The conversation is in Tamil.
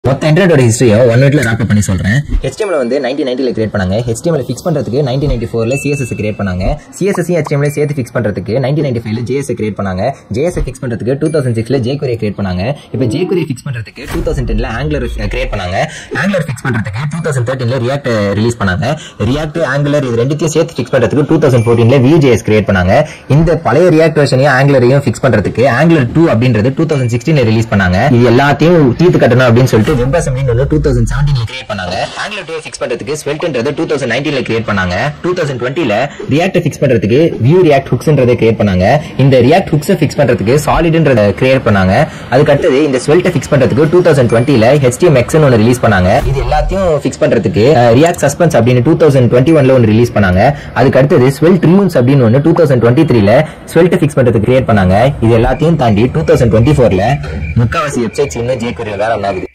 மொத்த இன்டர்நெட்டோட ஹிஸ்டரியை 1 மினிட்ல ராப் பண்ணி சொல்றேன். HTML வந்து 1990ல கிரியேட் பண்ணாங்க. HTML ஃபிக்ஸ் பண்றதுக்கு 1994ல CSS கிரியேட் பண்ணாங்க. CSS HTML சேர்த்து ஃபிக்ஸ் பண்றதுக்கு 1995ல JS கிரியேட் பண்ணாங்க. JS ஃபிக்ஸ் பண்றதுக்கு 2006ல jQuery கிரியேட் பண்ணாங்க. இப்போ jQuery ஃபிக்ஸ் பண்றதுக்கு 2010ல Angular கிரியேட் பண்ணாங்க. Angular ஃபிக்ஸ் பண்றதுக்கு 2013ல React ரிலீஸ் பண்ணாங்க. React Angular இது ரெண்டுத்தையும் சேர்த்து ஃபிக்ஸ் பண்றதுக்கு 2014ல Vue.js கிரியேட் பண்ணாங்க. இந்த பழைய React வெர்ஷனையும் Angularரையும் ஃபிக்ஸ் பண்றதுக்கு Angular 2 அப்படின்றது 2016ல ரிலீஸ் பண்ணாங்க. இது எல்லாத்தையும் தீர்த்து கட்டணும் அப்படின்னு சொல்லிட்டு WebAssembly 2017ல கிரியேட் பண்ணாங்க. Angular 2 ஃபிக்ஸ் பண்றதுக்கு Svelte-ன்றது 2019ல கிரியேட் பண்ணாங்க. 2020ல React ஃபிக்ஸ் பண்றதுக்கு Vue React Hooks-ன்றதை கிரியேட் பண்ணாங்க. இந்த React Hooks ஃபிக்ஸ் பண்றதுக்கு Solid-ன்றதை கிரியேட் பண்ணாங்க. அதுக்கு அடுத்து இந்த Svelte ஃபிக்ஸ் பண்றதுக்கு 2020ல HTMX-ன்னு ஒன்னு ரிலீஸ் பண்ணாங்க. இது எல்லாத்தையும் ஃபிக்ஸ் பண்றதுக்கு React Suspense அப்படின்னு 2021ல ஒன்னு ரிலீஸ் பண்ணாங்க. அதுக்கு அடுத்து Svelte Runes அப்படின்னு ஒன்னு 2023ல Svelte ஃபிக்ஸ் பண்றதுக்கு கிரியேட் பண்ணாங்க. இது எல்லாத்தையும் தாண்டி 2024ல முக்காவாசி வெப்சைட்ஸ் இன்னும் jQuery வேற ஆகுது.